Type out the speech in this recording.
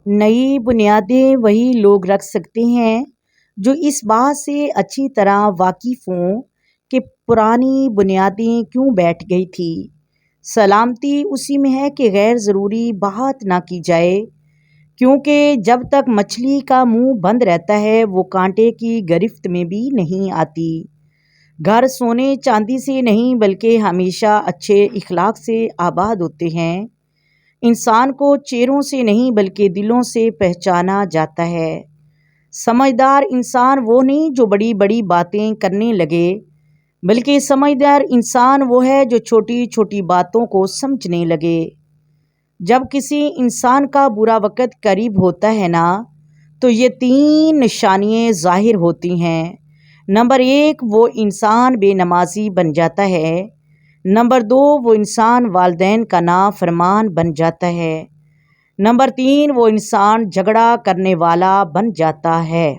نئی بنیادیں وہی لوگ رکھ سکتے ہیں جو اس بات سے اچھی طرح واقف ہوں کہ پرانی بنیادیں کیوں بیٹھ گئی تھی۔ سلامتی اسی میں ہے کہ غیر ضروری بات نہ کی جائے، کیونکہ جب تک مچھلی کا منہ بند رہتا ہے وہ کانٹے کی گرفت میں بھی نہیں آتی۔ گھر سونے چاندی سے نہیں بلکہ ہمیشہ اچھے اخلاق سے آباد ہوتے ہیں۔ انسان کو چہروں سے نہیں بلکہ دلوں سے پہچانا جاتا ہے۔ سمجھدار انسان وہ نہیں جو بڑی بڑی باتیں کرنے لگے، بلکہ سمجھدار انسان وہ ہے جو چھوٹی چھوٹی باتوں کو سمجھنے لگے۔ جب کسی انسان کا برا وقت قریب ہوتا ہے نا، تو یہ 3 نشانیاں ظاہر ہوتی ہیں۔ نمبر 1، وہ انسان بے نمازی بن جاتا ہے۔ نمبر 2، وہ انسان والدین کا نافرمان بن جاتا ہے۔ نمبر 3، وہ انسان جھگڑا کرنے والا بن جاتا ہے۔